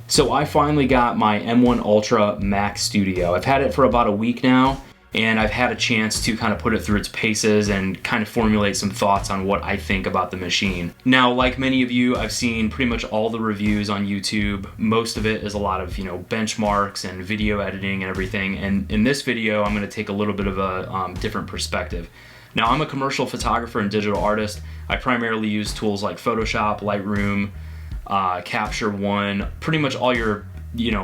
So I finally got my M1 Ultra Mac Studio. I've had it for about a week now, and I've had a chance to kind of put it through its paces and kind of formulate some thoughts on what I think about the machine. Now, like many of you, I've seen pretty much all the reviews on YouTube. Most of it is a lot of, benchmarks and video editing and everything. And in this video, I'm going to take a little bit of a different perspective. Now, I'm a commercial photographer and digital artist. I primarily use tools like Photoshop, Lightroom, Capture One, pretty much all your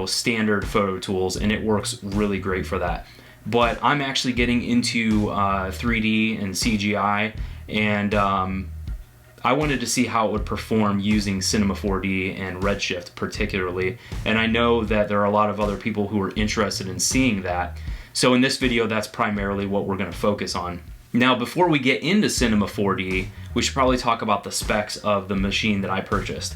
standard photo tools, and it works really great for that. But I'm actually getting into 3D and CGI, and I wanted to see how it would perform using Cinema 4D and Redshift particularly, and I know that there are a lot of other people who are interested in seeing that. So in this video, that's primarily what we're going to focus on. Now, before we get into Cinema 4D, we should probably talk about the specs of the machine that I purchased.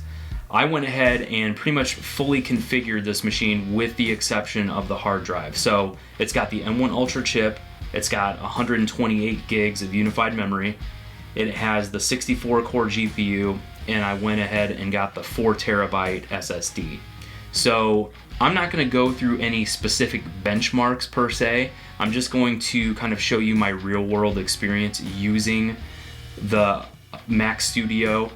I went ahead and pretty much fully configured this machine with the exception of the hard drive. So it's got the M1 Ultra chip, it's got 128 gigs of unified memory, it has the 64 core GPU, and I went ahead and got the 4 terabyte SSD. So I'm not going to go through any specific benchmarks per se. I'm just going to kind of show you my real world experience using the Mac Studio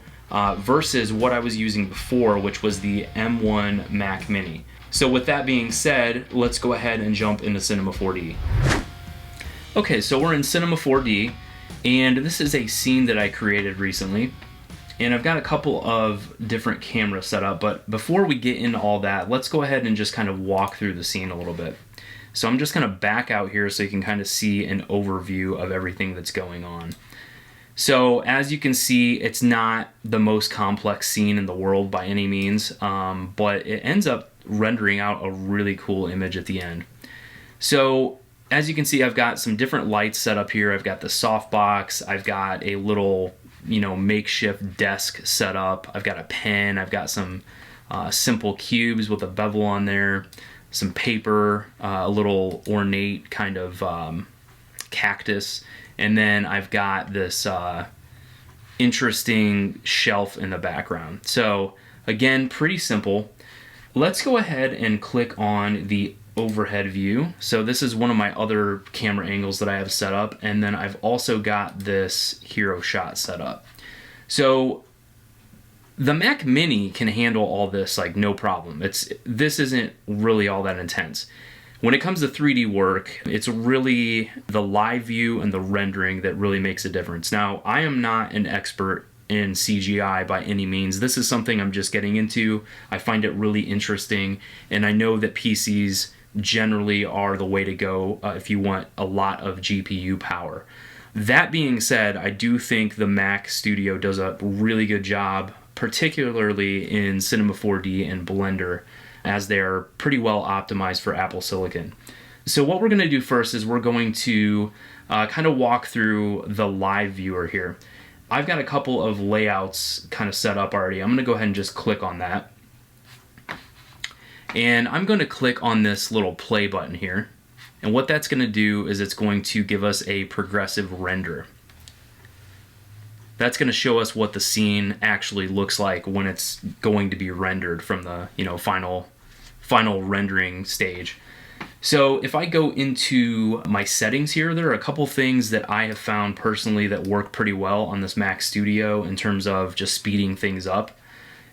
versus what I was using before, which was the M1 Mac Mini. So with that being said, let's go ahead and jump into Cinema 4D. Okay, so we're in Cinema 4D, and this is a scene that I created recently. And I've got a couple of different cameras set up, but before we get into all that, let's go ahead and just kind of walk through the scene a little bit. So I'm just gonna back out here so you can kind of see an overview of everything that's going on. So as you can see, it's not the most complex scene in the world by any means, but it ends up rendering out a really cool image at the end. So as you can see, I've got some different lights set up here. I've got the softbox, I've got a little makeshift desk set up, I've got a pen, I've got some simple cubes with a bevel on there, some paper, a little ornate kind of cactus, and then I've got this interesting shelf in the background. So again, pretty simple. Let's go ahead and click on the overhead view. So this is one of my other camera angles that I have set up, and then I've also got this hero shot set up. So the Mac Mini can handle all this like no problem. This isn't really all that intense. When it comes to 3D work, it's really the live view and the rendering that really makes a difference. Now, I am not an expert in CGI by any means. This is something I'm just getting into. I find it really interesting, and I know that PCs generally are the way to go if you want a lot of GPU power. That being said, I do think the Mac Studio does a really good job, particularly in Cinema 4D and Blender, as they are pretty well optimized for Apple Silicon. So what we're going to do first is we're going to kind of walk through the live viewer here. I've got a couple of layouts kind of set up already. I'm going to go ahead and just click on that. And I'm going to click on this little play button here. And what that's going to do is it's going to give us a progressive render. That's going to show us what the scene actually looks like when it's going to be rendered from the final rendering stage. So if I go into my settings here, there are a couple things that I have found personally that work pretty well on this Mac Studio in terms of just speeding things up.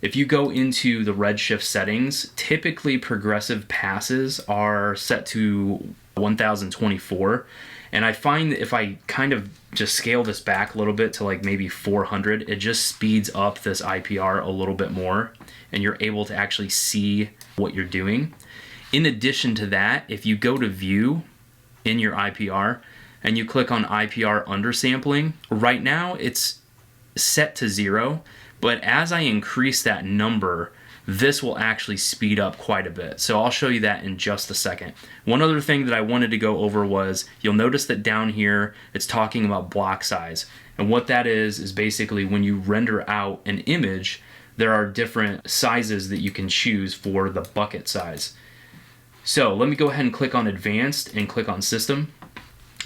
If you go into the Redshift settings, typically progressive passes are set to 1024. And I find that if I kind of just scale this back a little bit to like maybe 400, it just speeds up this IPR a little bit more, and you're able to actually see what you're doing. In addition to that, if you go to view in your IPR and you click on IPR undersampling, right now it's set to 0, but as I increase that number, this will actually speed up quite a bit. So I'll show you that in just a second. One other thing that I wanted to go over was, you'll notice that down here it's talking about block size. And what that is basically when you render out an image, there are different sizes that you can choose for the bucket size. So let me go ahead and click on Advanced and click on System.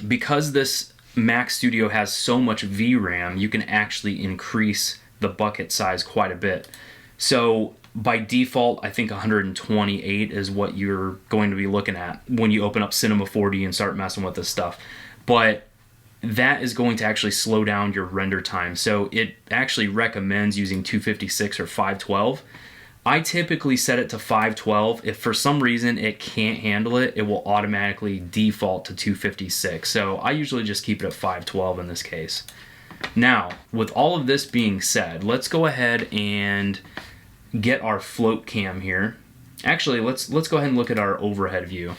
Because this Mac Studio has so much VRAM, you can actually increase the bucket size quite a bit. So By default, I think 128 is what you're going to be looking at when you open up Cinema 4D and start messing with this stuff. But that is going to actually slow down your render time. So it actually recommends using 256 or 512. I typically set it to 512. If for some reason it can't handle it, it will automatically default to 256. So I usually just keep it at 512 in this case. Now, with all of this being said, let's go ahead and get our float cam here. Actually, let's go ahead and look at our overhead view.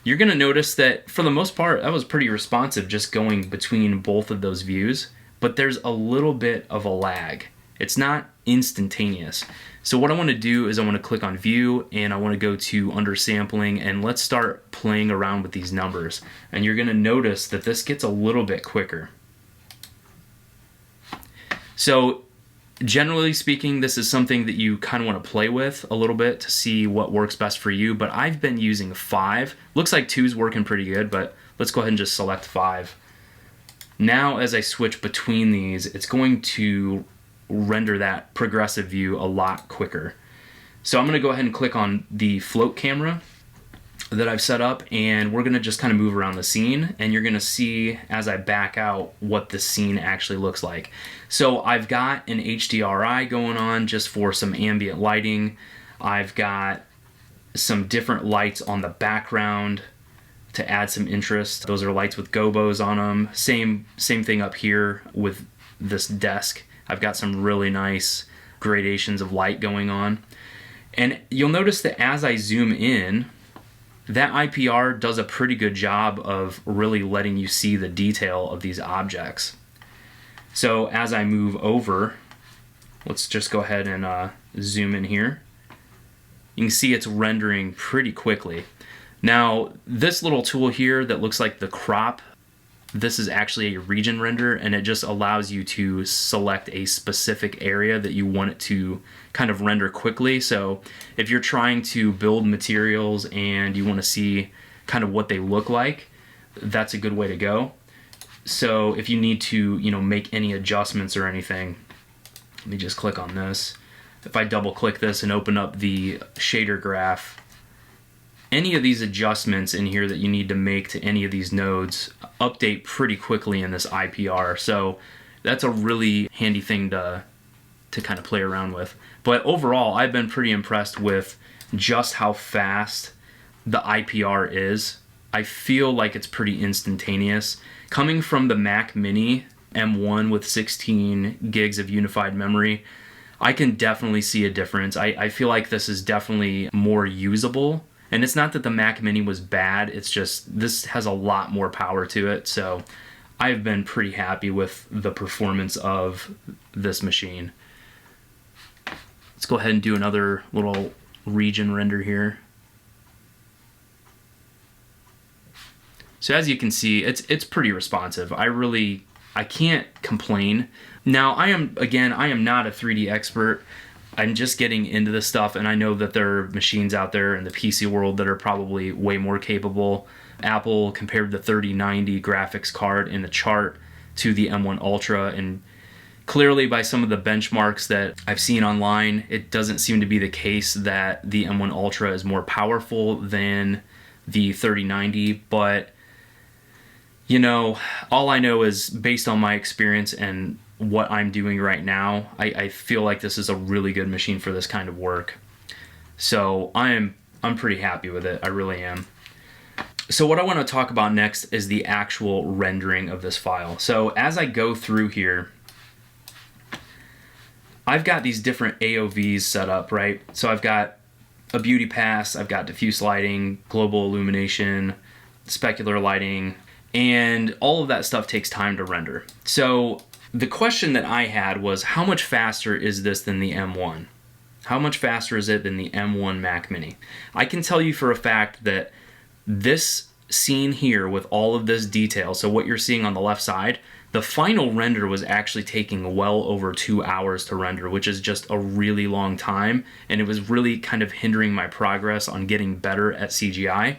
You're going to notice that for the most part, that was pretty responsive just going between both of those views, but there's a little bit of a lag. It's not instantaneous. So what I want to do is I want to click on view and I want to go to undersampling and let's start playing around with these numbers. And you're going to notice that this gets a little bit quicker. So generally speaking, this is something that you kind of want to play with a little bit to see what works best for you, but I've been using 5. Looks like 2's working pretty good, but let's go ahead and just select 5. Now as I switch between these, it's going to render that progressive view a lot quicker. So I'm going to go ahead and click on the float camera that I've set up, and we're going to just kind of move around the scene, and you're going to see as I back out what the scene actually looks like. So I've got an HDRI going on just for some ambient lighting. I've got some different lights on the background to add some interest. Those are lights with gobos on them. Same thing up here with this desk. I've got some really nice gradations of light going on. And you'll notice that as I zoom in, that IPR does a pretty good job of really letting you see the detail of these objects. So as I move over, let's just go ahead and zoom in here. You can see it's rendering pretty quickly. Now, this little tool here that looks like the crop, this is actually a region render, and it just allows you to select a specific area that you want it to kind of render quickly. So if you're trying to build materials and you want to see kind of what they look like, that's a good way to go. So if you need to, make any adjustments or anything, let me just click on this. If I double click this and open up the shader graph, any of these adjustments in here that you need to make to any of these nodes update pretty quickly in this IPR. So that's a really handy thing to kind of play around with. But overall, I've been pretty impressed with just how fast the IPR is. I feel like it's pretty instantaneous. Coming from the Mac Mini M1 with 16 gigs of unified memory, I can definitely see a difference. I feel like this is definitely more usable. And it's not that the Mac Mini was bad, it's just this has a lot more power to it. So I've been pretty happy with the performance of this machine. Let's go ahead and do another little region render here. So as you can see, it's pretty responsive. I can't complain. Now I am not a 3D expert. I'm just getting into this stuff, and I know that there are machines out there in the PC world that are probably way more capable. Apple compared the 3090 graphics card in the chart to the M1 Ultra, and clearly by some of the benchmarks that I've seen online, it doesn't seem to be the case that the M1 Ultra is more powerful than the 3090, but all I know is based on my experience and what I'm doing right now, I feel like this is a really good machine for this kind of work. So I'm pretty happy with it. I really am. So what I want to talk about next is the actual rendering of this file. So as I go through here, I've got these different AOVs set up, right? So I've got a beauty pass, I've got diffuse lighting, global illumination, specular lighting, and all of that stuff takes time to render. So the question that I had was, how much faster is this than the M1? How much faster is it than the M1 Mac Mini? I can tell you for a fact that this scene here with all of this detail, so what you're seeing on the left side, the final render was actually taking well over 2 hours to render, which is just a really long time, and it was really kind of hindering my progress on getting better at CGI.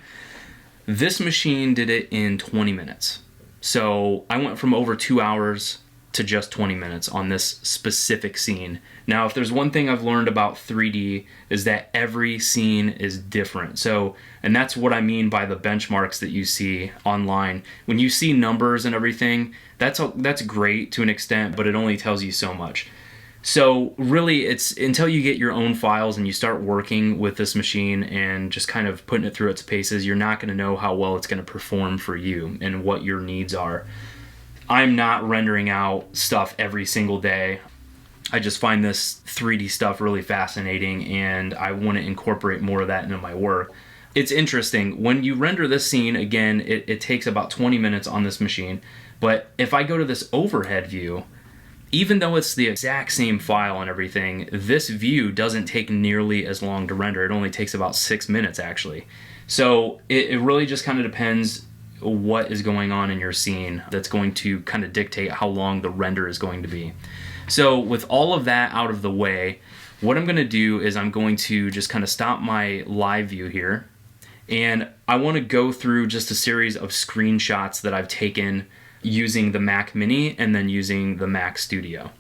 This machine did it in 20 minutes. So I went from over 2 hours to just 20 minutes on this specific scene. Now, if there's one thing I've learned about 3D is that every scene is different. So, and that's what I mean by the benchmarks that you see online. When you see numbers and everything, that's great to an extent, but it only tells you so much. So really, it's until you get your own files and you start working with this machine and just kind of putting it through its paces, you're not going to know how well it's going to perform for you and what your needs are. I'm not rendering out stuff every single day. I just find this 3D stuff really fascinating, and I want to incorporate more of that into my work. It's interesting. When you render this scene, again, it takes about 20 minutes on this machine. But if I go to this overhead view, even though it's the exact same file and everything, this view doesn't take nearly as long to render. It only takes about 6 minutes, actually. So it really just kind of depends what is going on in your scene that's going to kind of dictate how long the render is going to be. So with all of that out of the way, what I'm going to do is I'm going to just kind of stop my live view here, and I want to go through just a series of screenshots that I've taken using the Mac Mini and then using the Mac Studio.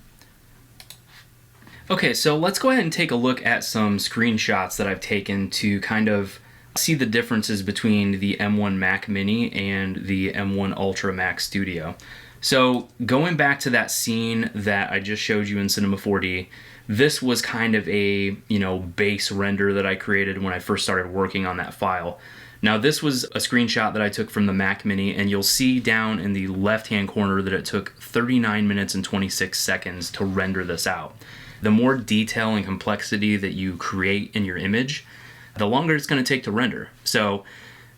Okay, so let's go ahead and take a look at some screenshots that I've taken to kind of see the differences between the M1 Mac Mini and the M1 Ultra Mac Studio. So going back to that scene that I just showed you in Cinema 4D, this was kind of a, base render that I created when I first started working on that file. Now this was a screenshot that I took from the Mac Mini, and you'll see down in the left-hand corner that it took 39 minutes and 26 seconds to render this out. The more detail and complexity that you create in your image, the longer it's going to take to render. So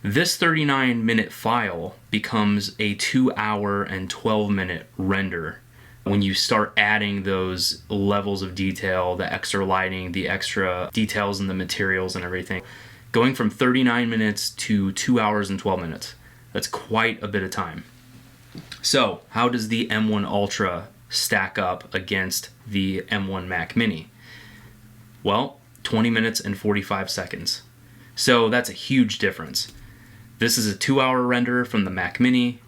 this 39-minute file becomes a 2-hour and 12-minute render when you start adding those levels of detail, the extra lighting, the extra details in the materials and everything. Going from 39 minutes to 2 hours and 12 minutes. That's quite a bit of time. So how does the M1 Ultra stack up against the M1 Mac Mini? Well, 20 minutes and 45 seconds. So that's a huge difference. This is a 2-hour render from the Mac Mini.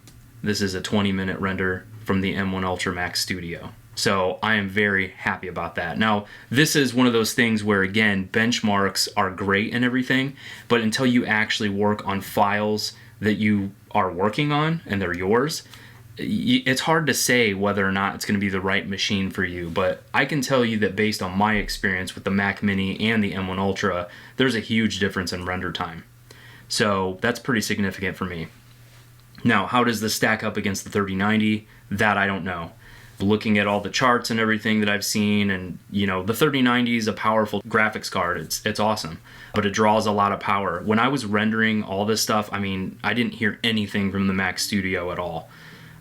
This is a 20-minute render from the M1 Ultra Mac Studio. So I am very happy about that. Now, this is one of those things where, again, benchmarks are great and everything, but until you actually work on files that you are working on and they're yours, it's hard to say whether or not it's going to be the right machine for you. But I can tell you that based on my experience with the Mac Mini and the M1 Ultra, there's a huge difference in render time. So that's pretty significant for me. Now, how does this stack up against the 3090? That I don't know. Looking at all the charts and everything that I've seen, and the 3090 is a powerful graphics card. It's awesome, but it draws a lot of power. When I was rendering all this stuff, I didn't hear anything from the Mac Studio at all.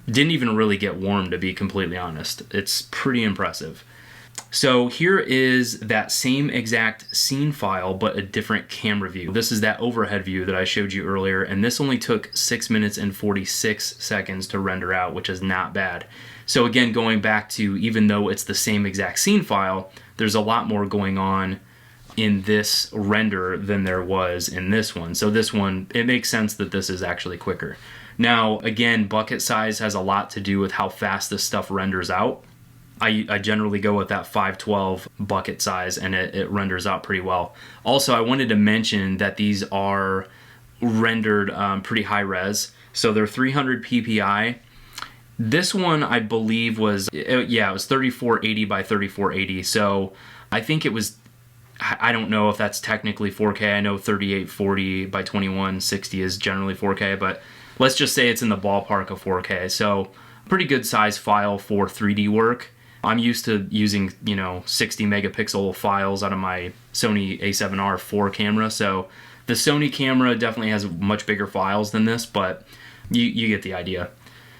Didn't even really get warm, to be completely honest. It's pretty impressive. So here is that same exact scene file, but a different camera view. This is that overhead view that I showed you earlier, and this only took 6 minutes and 46 seconds to render out, which is not bad. So again, going back to, even though it's the same exact scene file, there's a lot more going on in this render than there was in this one. So this one, it makes sense that this is actually quicker. Now, again, bucket size has a lot to do with how fast this stuff renders out. I generally go with that 512 bucket size, and it renders out pretty well. Also, I wanted to mention that these are rendered pretty high res. So they're 300 ppi. This one, I believe, was 3480 by 3480. So I think it was, I don't know if that's technically 4K. I know 3840 by 2160 is generally 4K, but let's just say it's in the ballpark of 4K. So pretty good size file for 3D work. I'm used to using, 60 megapixel files out of my Sony a7R IV camera. So the Sony camera definitely has much bigger files than this, but you get the idea.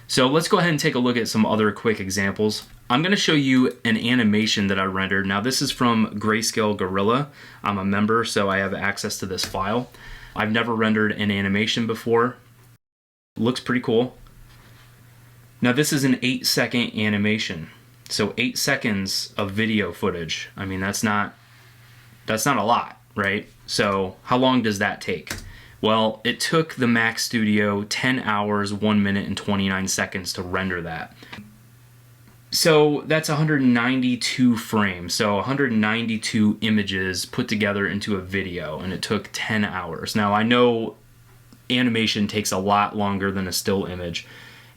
So let's go ahead and take a look at some other quick examples. I'm going to show you an animation that I rendered. Now this is from Grayscale Gorilla. I'm a member, so I have access to this file. I've never rendered an animation before. Looks pretty cool. Now this is an 8-second animation. So 8 seconds of video footage. That's not a lot, right? So how long does that take? Well, it took the Mac Studio 10 hours, 1 minute, and 29 seconds to render that. So that's 192 frames, so 192 images put together into a video, and it took 10 hours. Now I know animation takes a lot longer than a still image,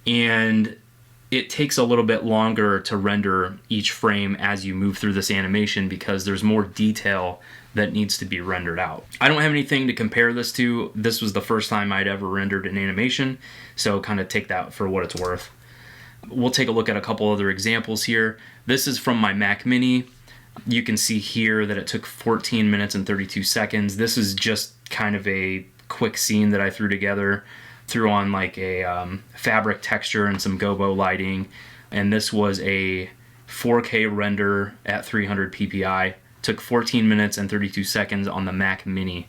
and it takes a little bit longer to render each frame as you move through this animation because there's more detail that needs to be rendered out. I don't have anything to compare this to. This was the first time I'd ever rendered an animation, so kind of take that for what it's worth. We'll take a look at a couple other examples here. This is from my Mac Mini. You can see here that it took 14 minutes and 32 seconds. This is just kind of a quick scene that I threw together. Threw on like a fabric texture and some gobo lighting, and this was a 4K render at 300 ppi. Took 14 minutes and 32 seconds on the Mac Mini.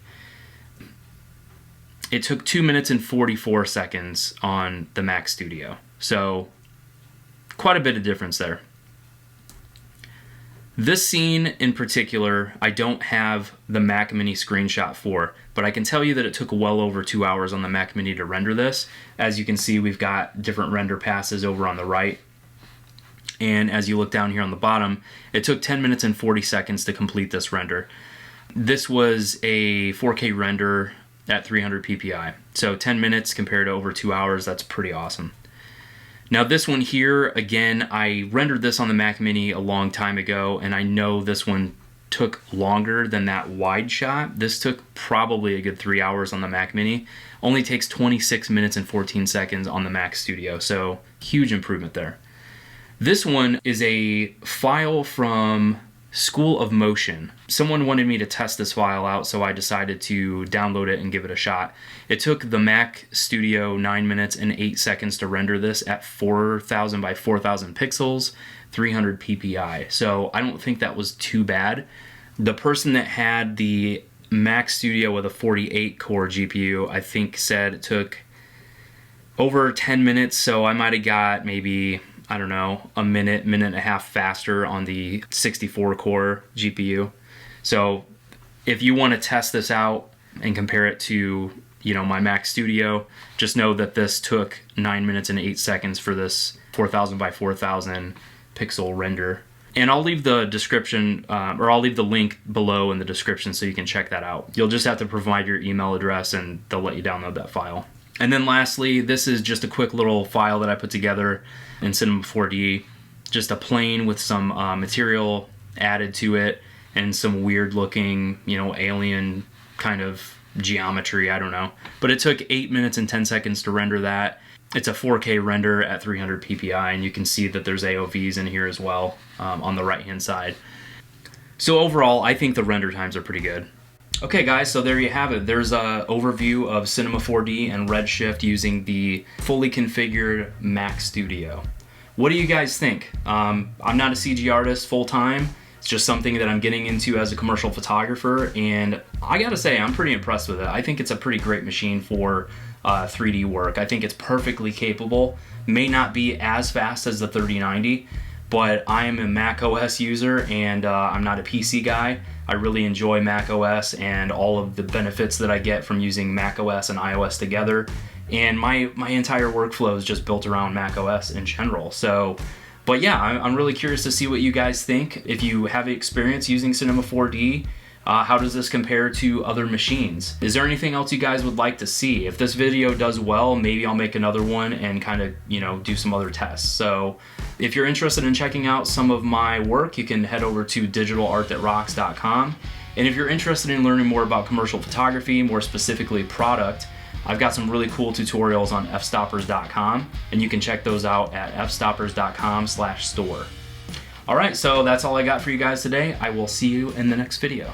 It took 2 minutes and 44 seconds on the Mac Studio, so quite a bit of difference there. This scene in particular, I don't have the Mac Mini screenshot for, but I can tell you that it took well over 2 hours on the Mac Mini to render this. As you can see, we've got different render passes over on the right. And as you look down here on the bottom, it took 10 minutes and 40 seconds to complete this render. This was a 4K render at 300 ppi. So 10 minutes compared to over 2 hours, that's pretty awesome. Now this one here, again, I rendered this on the Mac Mini a long time ago, and I know this one took longer than that wide shot. This took probably a good 3 hours on the Mac Mini. Only takes 26 minutes and 14 seconds on the Mac Studio, so huge improvement there. This one is a file from School of Motion. Someone wanted me to test this file out, so I decided to download it and give it a shot. It took the Mac Studio 9 minutes and 8 seconds to render this at 4000 by 4000 pixels, 300 ppi. So I don't think that was too bad. The person that had the Mac Studio with a 48 core GPU, I think said it took over 10 minutes, so I might have got maybe, I don't know, a minute and a half faster on the 64 core GPU. So if you want to test this out and compare it to, you know, my Mac Studio, just know that this took 9 minutes and 8 seconds for this 4000 by 4000 pixel render. And I'll leave the description, or I'll leave the link below in the description so you can check that out. You'll just have to provide your email address and they'll let you download that file. And then lastly, this is just a quick little file that I put together in Cinema 4D. Just a plane with some material added to it and some weird looking, you know, alien kind of geometry, I don't know. But it took 8 minutes and 10 seconds to render that. It's a 4K render at 300 ppi, and you can see that there's AOVs in here as well on the right hand side. So overall, I think the render times are pretty good. Okay guys, so there you have it. There's an overview of Cinema 4D and Redshift using the fully configured Mac Studio. What do you guys think? I'm not a CG artist full-time. It's just something that I'm getting into as a commercial photographer, and I gotta say, I'm pretty impressed with it. I think it's a pretty great machine for 3D work. I think it's perfectly capable. May not be as fast as the 3090, but I am a Mac OS user, and I'm not a PC guy. I really enjoy Mac OS and all of the benefits that I get from using Mac OS and iOS together. And my entire workflow is just built around Mac OS in general. So, but yeah, I'm really curious to see what you guys think. If you have experience using Cinema 4D, how does this compare to other machines? Is there anything else you guys would like to see? If this video does well, maybe I'll make another one and kind of, you know, do some other tests. So if you're interested in checking out some of my work, you can head over to digitalartthatrocks.com. And if you're interested in learning more about commercial photography, more specifically product, I've got some really cool tutorials on fstoppers.com, and you can check those out at fstoppers.com/store. All right, so that's all I got for you guys today. I will see you in the next video.